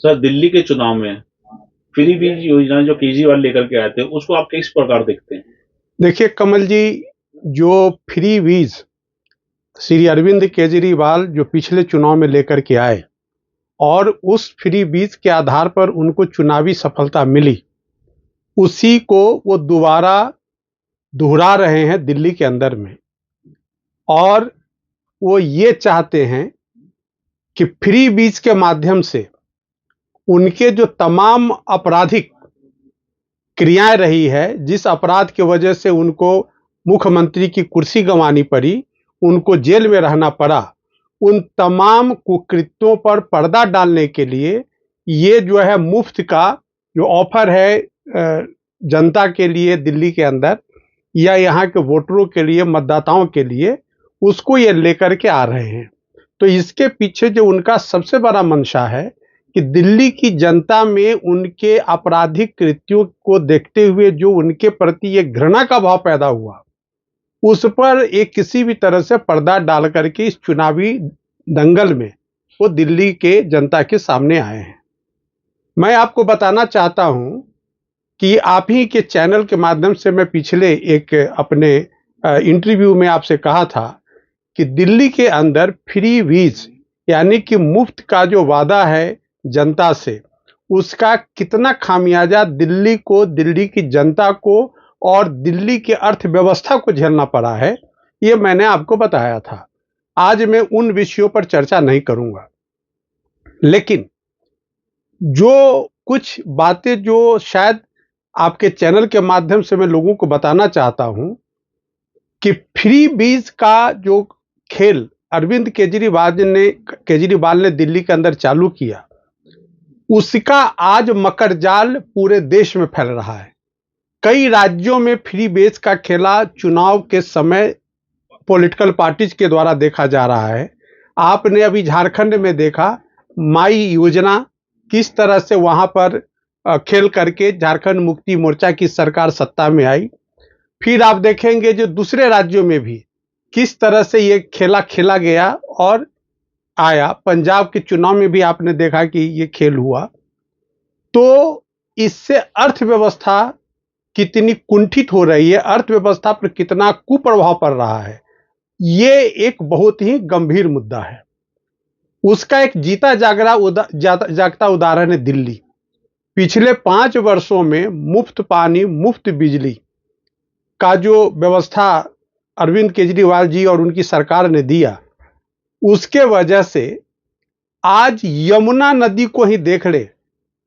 Sir Delhi के चुनाव में फ्री बीज योजना जो केजरीवाल लेकर के आए थे उसको आप किस प्रकार देखते हैं? देखिए कमल जी, जो फ्री बीज श्री अरविंद केजरीवाल जो पिछले चुनाव में लेकर के आए और उस फ्री बीज के आधार पर उनको चुनावी सफलता मिली, उसी को वो दोबारा दोहरा रहे हैं दिल्ली के अंदर में। और वो ये चाहते हैं कि फ्री बीज के माध्यम से उनके जो तमाम आपराधिक क्रियाएं रही है, जिस अपराध की वजह से उनको मुख्यमंत्री की कुर्सी गंवानी पड़ी, उनको जेल में रहना पड़ा, उन तमाम कुकृत्यों पर पर्दा डालने के लिए ये जो है मुफ्त का जो ऑफर है जनता के लिए दिल्ली के अंदर या यहाँ के वोटरों के लिए, मतदाताओं के लिए, उसको ये लेकर के आ रहे हैं। तो इसके पीछे जो उनका सबसे बड़ा मंशा है कि दिल्ली की जनता में उनके आपराधिक कृत्यों को देखते हुए जो उनके प्रति एक घृणा का भाव पैदा हुआ, उस पर एक किसी भी तरह से पर्दा डाल करके इस चुनावी दंगल में वो दिल्ली के जनता के सामने आए हैं। मैं आपको बताना चाहता हूं कि आप ही के चैनल के माध्यम से मैं पिछले एक अपने इंटरव्यू में आपसे कहा था कि दिल्ली के अंदर फ्री बीज यानी कि मुफ्त का जो वादा है जनता से, उसका कितना खामियाजा दिल्ली को, दिल्ली की जनता को और दिल्ली की अर्थव्यवस्था को झेलना पड़ा है, ये मैंने आपको बताया था। आज मैं उन विषयों पर चर्चा नहीं करूंगा, लेकिन जो कुछ बातें जो शायद आपके चैनल के माध्यम से मैं लोगों को बताना चाहता हूं कि फ्री बीज का जो खेल अरविंद केजरीवाल ने दिल्ली के अंदर चालू किया, उसका आज मकरजाल पूरे देश में फैल रहा है। कई राज्यों में फ्री बीज का खेला चुनाव के समय पॉलिटिकल पार्टीज के द्वारा देखा जा रहा है। आपने अभी झारखंड में देखा माई योजना किस तरह से वहां पर खेल करके झारखंड मुक्ति मोर्चा की सरकार सत्ता में आई। फिर आप देखेंगे जो दूसरे राज्यों में भी किस तरह से ये खेला खेला गया और आया। पंजाब के चुनाव में भी आपने देखा कि ये खेल हुआ। तो इससे अर्थव्यवस्था कितनी कुंठित हो रही है, अर्थव्यवस्था पर कितना कुप्रभाव पड़ रहा है, ये एक बहुत ही गंभीर मुद्दा है। उसका एक जीता जागता उदाहरण है दिल्ली। पिछले 5 वर्षों में मुफ्त पानी, मुफ्त बिजली का जो व्यवस्था अरविंद केजरीवाल जी और उनकी सरकार ने दिया, उसके वजह से आज यमुना नदी को ही देख ले।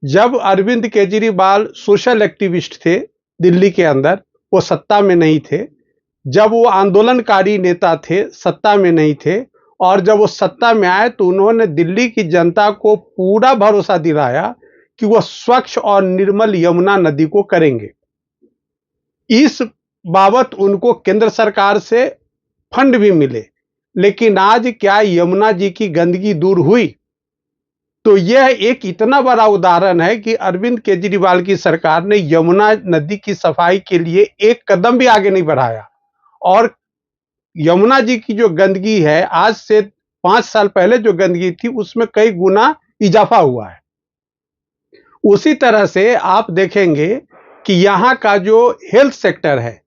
जब अरविंद केजरीवाल सोशल एक्टिविस्ट थे दिल्ली के अंदर, वो सत्ता में नहीं थे, जब वो आंदोलनकारी नेता थे, सत्ता में नहीं थे, और जब वो सत्ता में आए तो उन्होंने दिल्ली की जनता को पूरा भरोसा दिलाया कि वो स्वच्छ और निर्मल यमुना नदी को करेंगे। इस बाबत उनको केंद्र सरकार से फंड भी मिले। लेकिन आज क्या यमुना जी की गंदगी दूर हुई? तो यह एक इतना बड़ा उदाहरण है कि अरविंद केजरीवाल की सरकार ने यमुना नदी की सफाई के लिए एक कदम भी आगे नहीं बढ़ाया। और यमुना जी की जो गंदगी है, आज से 5 साल पहले जो गंदगी थी उसमें कई गुना इजाफा हुआ है। उसी तरह से आप देखेंगे कि यहाँ का जो हेल्थ सेक्टर है,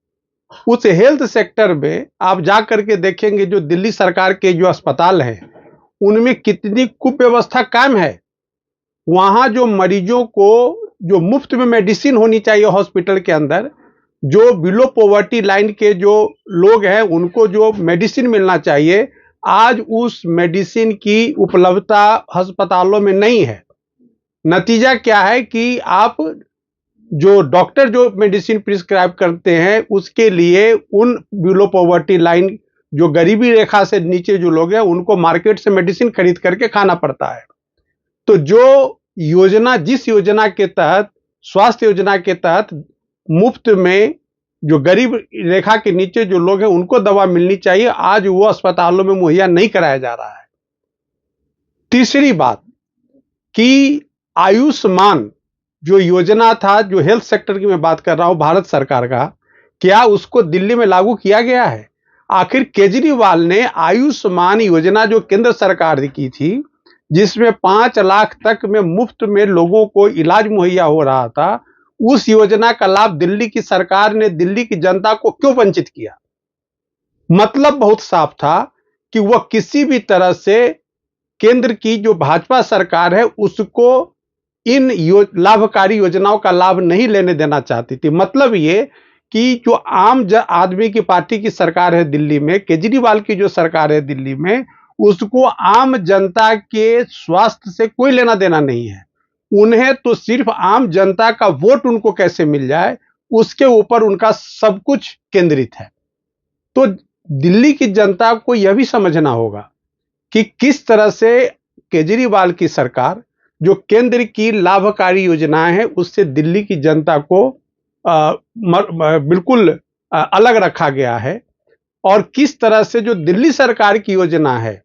उस हेल्थ सेक्टर में आप जाकर के देखेंगे जो दिल्ली सरकार के जो अस्पताल हैं, उनमें कितनी कुव्यवस्था कायम है। वहां जो मरीजों को जो मुफ्त में मेडिसिन होनी चाहिए हॉस्पिटल के अंदर, जो बिलो पॉवर्टी लाइन के जो लोग हैं उनको जो मेडिसिन मिलना चाहिए, आज उस मेडिसिन की उपलब्धता अस्पतालों में नहीं है। नतीजा क्या है कि आप जो डॉक्टर जो मेडिसिन प्रिस्क्राइब करते हैं, उसके लिए उन बिलो पॉवर्टी लाइन जो गरीबी रेखा से नीचे जो लोग हैं, उनको मार्केट से मेडिसिन खरीद करके खाना पड़ता है। तो जो योजना, जिस योजना के तहत, स्वास्थ्य योजना के तहत मुफ्त में जो गरीब रेखा के नीचे जो लोग हैं उनको दवा मिलनी चाहिए, आज वो अस्पतालों में मुहैया नहीं कराया जा रहा है। तीसरी बात कि आयुष्मान जो योजना था, जो हेल्थ सेक्टर की मैं बात कर रहा हूं भारत सरकार का, क्या उसको दिल्ली में लागू किया गया है? आखिर केजरीवाल ने आयुष्मान योजना जो केंद्र सरकार की थी, जिसमें 5 लाख तक में मुफ्त में लोगों को इलाज मुहैया हो रहा था, उस योजना का लाभ दिल्ली की सरकार ने दिल्ली की जनता को क्यों वंचित किया? मतलब बहुत साफ था कि वह किसी भी तरह से केंद्र की जो भाजपा सरकार है उसको इन लाभकारी योजनाओं का लाभ नहीं लेने देना चाहती थी। मतलब ये कि जो आम आदमी की पार्टी की सरकार है दिल्ली में, केजरीवाल की जो सरकार है दिल्ली में, उसको आम जनता के स्वास्थ्य से कोई लेना देना नहीं है। उन्हें तो सिर्फ आम जनता का वोट उनको कैसे मिल जाए, उसके ऊपर उनका सब कुछ केंद्रित है। तो दिल्ली की जनता को यह भी समझना होगा कि किस तरह से केजरीवाल की सरकार, जो केंद्र की लाभकारी योजनाएं हैं, उससे दिल्ली की जनता को बिल्कुल अलग रखा गया है, और किस तरह से जो दिल्ली सरकार की योजना है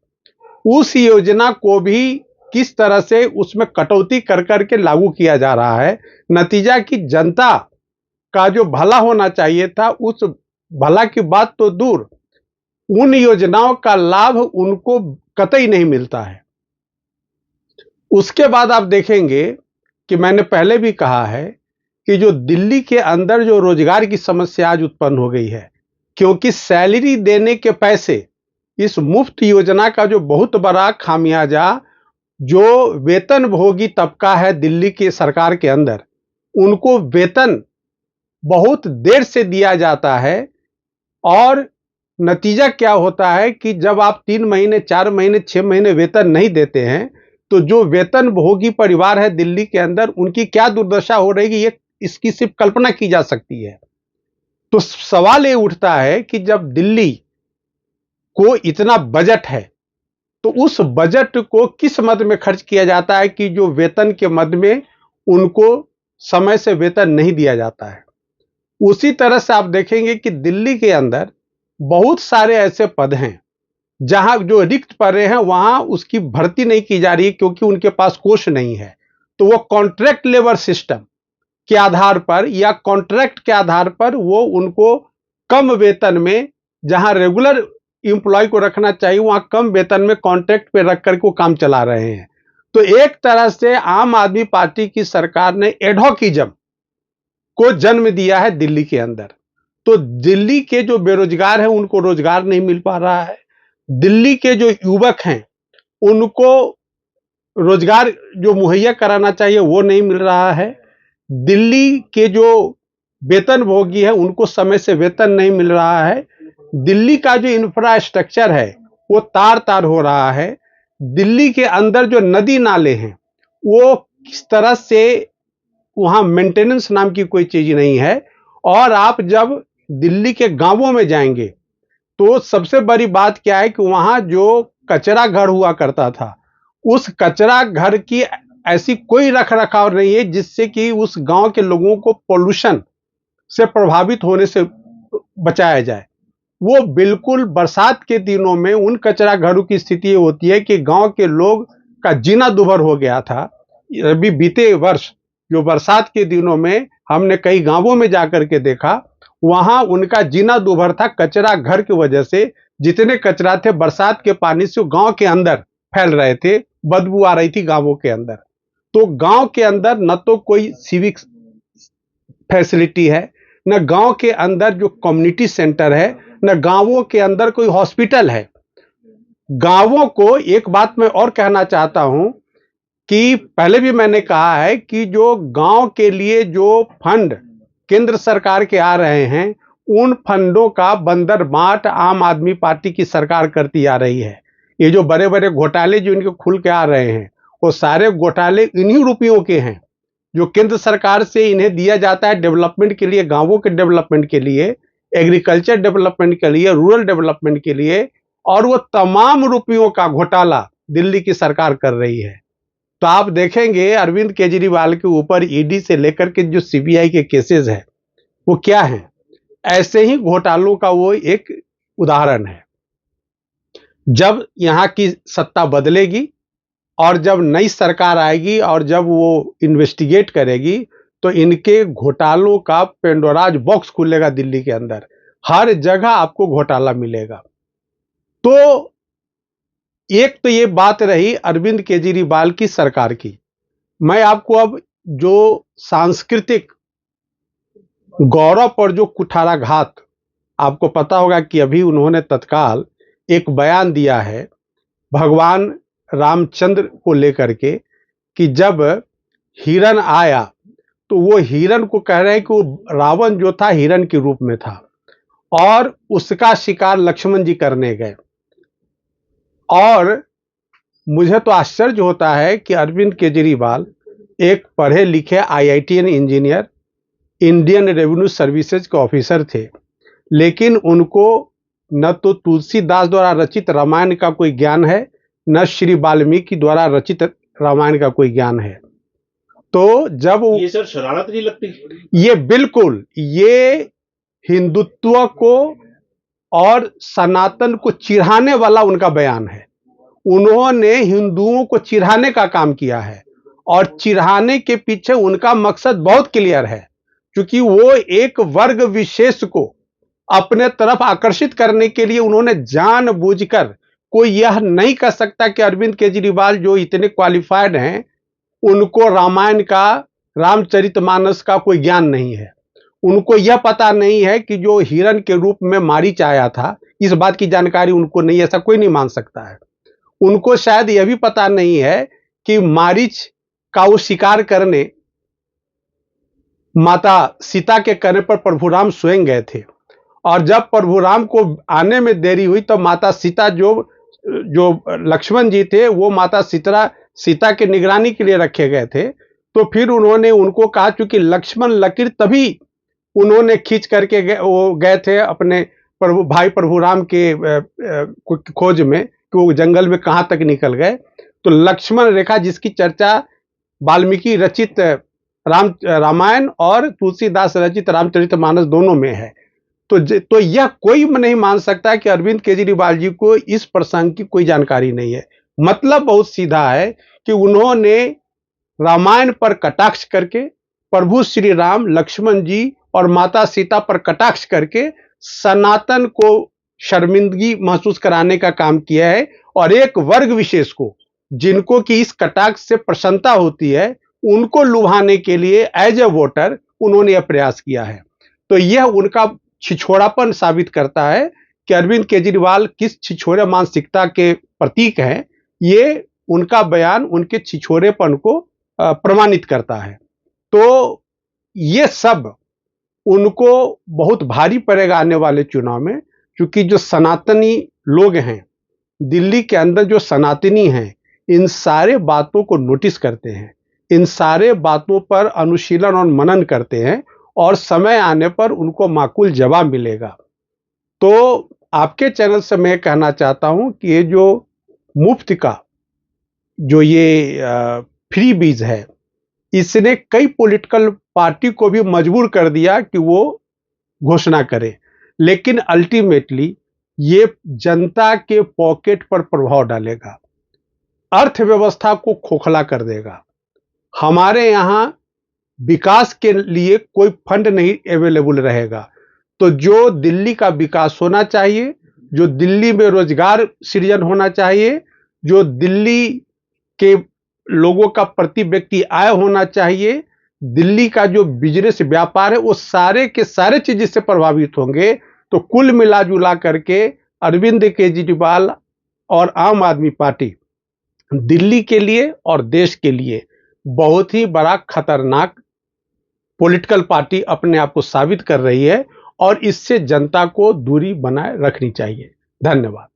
उस योजना को भी किस तरह से उसमें कटौती कर करके लागू किया जा रहा है। नतीजा कि जनता का जो भला होना चाहिए था, उस भला की बात तो दूर, उन योजनाओं का लाभ उनको कतई नहीं मिलता है। उसके बाद आप देखेंगे कि मैंने पहले भी कहा है कि जो दिल्ली के अंदर जो रोजगार की समस्या आज उत्पन्न हो गई है, क्योंकि सैलरी देने के पैसे, इस मुफ्त योजना का जो बहुत बड़ा खामियाजा जो वेतन भोगी तबका है दिल्ली की सरकार के अंदर, उनको वेतन बहुत देर से दिया जाता है, और नतीजा क्या होता है कि जब आप 3 महीने, 4 महीने, 6 महीने वेतन नहीं देते हैं, तो जो वेतन भोगी परिवार है दिल्ली के अंदर, उनकी क्या दुर्दशा हो रही है, ये इसकी सिर्फ कल्पना की जा सकती है। तो सवाल ये उठता है कि जब दिल्ली को इतना बजट है, तो उस बजट को किस मद में खर्च किया जाता है कि जो वेतन के मद में उनको समय से वेतन नहीं दिया जाता है। उसी तरह से आप देखेंगे कि दिल्ली के अंदर बहुत सारे ऐसे पद हैं जहां जो रिक्त पड़े हैं, वहां उसकी भर्ती नहीं की जा रही क्योंकि उनके पास कोष नहीं है। तो वो कॉन्ट्रैक्ट लेबर सिस्टम के आधार पर या कॉन्ट्रैक्ट के आधार पर वो उनको कम वेतन में, जहां रेगुलर एम्प्लॉय को रखना चाहिए वहां कम वेतन में कॉन्ट्रैक्ट पे रख करके वो काम चला रहे हैं। तो एक तरह से आम आदमी पार्टी की सरकार ने एडहॉकिज्म को जन्म दिया है दिल्ली के अंदर। तो दिल्ली के जो बेरोजगार हैं उनको रोजगार नहीं मिल पा रहा है, दिल्ली के जो युवक हैं उनको रोजगार जो मुहैया कराना चाहिए वो नहीं मिल रहा है, दिल्ली के जो वेतन भोगी है उनको समय से वेतन नहीं मिल रहा है, दिल्ली का जो इंफ्रास्ट्रक्चर है वो तार तार हो रहा है, दिल्ली के अंदर जो नदी नाले हैं वो किस तरह से, वहां मेंटेनेंस नाम की कोई चीज नहीं है। और आप जब दिल्ली के गांवों में जाएंगे तो सबसे बड़ी बात क्या है कि वहां जो कचरा घर हुआ करता था, उस कचरा घर की ऐसी कोई रख रखाव नहीं है जिससे कि उस गांव के लोगों को पोल्यूशन से प्रभावित होने से बचाया जाए। वो बिल्कुल बरसात के दिनों में उन कचरा घरों की स्थिति होती है कि गांव के लोग का जीना दुभर हो गया था। अभी बीते वर्ष जो बरसात के दिनों में हमने कई गांवों में जाकर के देखा, वहां उनका जीना दुभर था कचरा घर की वजह से। जितने कचरा थे बरसात के पानी से गांव के अंदर फैल रहे थे, बदबू आ रही थी गांवों के अंदर। तो गांव के अंदर न तो कोई सिविक फैसिलिटी है, न गांव के अंदर जो कम्युनिटी सेंटर है, न गांवों के अंदर कोई हॉस्पिटल है। गांवों को एक बात मैं और कहना चाहता हूं कि पहले भी मैंने कहा है कि जो गांव के लिए जो फंड केंद्र सरकार के आ रहे हैं, उन फंडों का बंदर बांट आम आदमी पार्टी की सरकार करती आ रही है। ये जो बड़े बड़े घोटाले जो इनके खुल के आ रहे हैं, वो सारे घोटाले इन्हीं रुपयों के हैं जो केंद्र सरकार से इन्हें दिया जाता है डेवलपमेंट के लिए, गांवों के डेवलपमेंट के लिए, एग्रीकल्चर डेवलपमेंट के लिए, रूरल डेवलपमेंट के लिए। और वो तमाम रुपयों का घोटाला दिल्ली की सरकार कर रही है। तो आप देखेंगे अरविंद केजरीवाल के ऊपर ईडी से लेकर के जो सीबीआई के केसेस हैं वो क्या हैं, ऐसे ही घोटालों का वो एक उदाहरण है। जब यहाँ की सत्ता बदलेगी और जब नई सरकार आएगी और जब वो इन्वेस्टिगेट करेगी, तो इनके घोटालों का पेंडोराज बॉक्स खुलेगा दिल्ली के अंदर, हर जगह आपको घोटाला मिलेगा। तो एक तो ये बात रही अरविंद केजरीवाल की सरकार की। मैं आपको अब जो सांस्कृतिक गौरव पर जो कुठाराघात, आपको पता होगा कि अभी उन्होंने तत्काल एक बयान दिया है भगवान रामचंद्र को लेकर के कि जब हिरण आया तो वो हिरण को कह रहे हैं कि वो रावण जो था हिरण के रूप में था और उसका शिकार लक्ष्मण जी करने गए। और मुझे तो आश्चर्य होता है कि अरविंद केजरीवाल एक पढ़े लिखे IITian engineer, Indian revenue services के ऑफिसर थे, लेकिन उनको न तो तुलसीदास द्वारा रचित रामायण का कोई ज्ञान है, न श्री वाल्मीकि द्वारा रचित रामायण का कोई ज्ञान है। तो जब ये सर शरारत नहीं लगती? ये बिल्कुल, ये हिंदुत्व को और सनातन को चिढ़ाने वाला उनका बयान है। उन्होंने हिंदुओं को चिढ़ाने का काम किया है और चिढ़ाने के पीछे उनका मकसद बहुत क्लियर है, क्योंकि वो एक वर्ग विशेष को अपने तरफ आकर्षित करने के लिए उन्होंने जानबूझकर, कोई यह नहीं कह सकता कि अरविंद केजरीवाल जो इतने क्वालिफाइड हैं उनको रामायण का, रामचरितमानस का कोई ज्ञान नहीं है। उनको यह पता नहीं है कि जो हिरण के रूप में मारीच आया था, इस बात की जानकारी उनको नहीं, ऐसा कोई नहीं मान सकता है। उनको शायद यह भी पता नहीं है कि मारीच का वो शिकार करने माता सीता के कहने पर प्रभु राम स्वयं गए थे और जब प्रभु राम को आने में देरी हुई तो माता सीता जो लक्ष्मण जी थे वो माता सीता के निगरानी के लिए रखे गए थे। तो फिर उन्होंने उनको कहा, चूंकि लक्ष्मण लकीर तभी उन्होंने खींच करके गए थे अपने भाई प्रभु राम के खोज में कि वो जंगल में कहां तक निकल गए। तो लक्ष्मण रेखा जिसकी चर्चा वाल्मीकि रचित रामायण और तुलसीदास रचित रामचरितमानस दोनों में है। तो यह कोई नहीं मान सकता कि अरविंद केजरीवाल जी को इस प्रसंग की कोई जानकारी नहीं है। मतलब बहुत सीधा है कि उन्होंने रामायण पर कटाक्ष करके, प्रभु श्री राम, लक्ष्मण जी और माता सीता पर कटाक्ष करके सनातन को शर्मिंदगी महसूस कराने का काम किया है और एक वर्ग विशेष को, जिनको कि इस कटाक्ष से प्रसन्नता होती है, उनको लुभाने के लिए एज ए वोटर उन्होंने यह प्रयास किया है। तो यह उनका छिछोरापन साबित करता है कि अरविंद केजरीवाल किस छिछोरे मानसिकता के प्रतीक हैं। ये उनका बयान उनके छिछोरेपन को प्रमाणित करता है। तो ये सब उनको बहुत भारी पड़ेगा आने वाले चुनाव में, क्योंकि जो सनातनी लोग हैं दिल्ली के अंदर, जो सनातनी हैं, इन सारे बातों को नोटिस करते हैं, इन सारे बातों पर अनुशीलन और मनन करते हैं और समय आने पर उनको माकूल जवाब मिलेगा। तो आपके चैनल से मैं कहना चाहता हूं कि ये जो मुफ्त का जो ये फ्री बीज है, इसने कई पॉलिटिकल पार्टी को भी मजबूर कर दिया कि वो घोषणा करे, लेकिन अल्टीमेटली ये जनता के पॉकेट पर प्रभाव डालेगा, अर्थव्यवस्था को खोखला कर देगा। हमारे यहां विकास के लिए कोई फंड नहीं अवेलेबल रहेगा। तो जो दिल्ली का विकास होना चाहिए, जो दिल्ली में रोजगार सृजन होना चाहिए, जो दिल्ली के लोगों का प्रति व्यक्ति आय होना चाहिए, दिल्ली का जो बिजनेस व्यापार है, वो सारे के सारे चीज इससे प्रभावित होंगे। तो कुल मिला जुला करके अरविंद केजरीवाल और आम आदमी पार्टी दिल्ली के लिए और देश के लिए बहुत ही बड़ा खतरनाक पॉलिटिकल पार्टी अपने आप को साबित कर रही है और इससे जनता को दूरी बनाए रखनी चाहिए। धन्यवाद।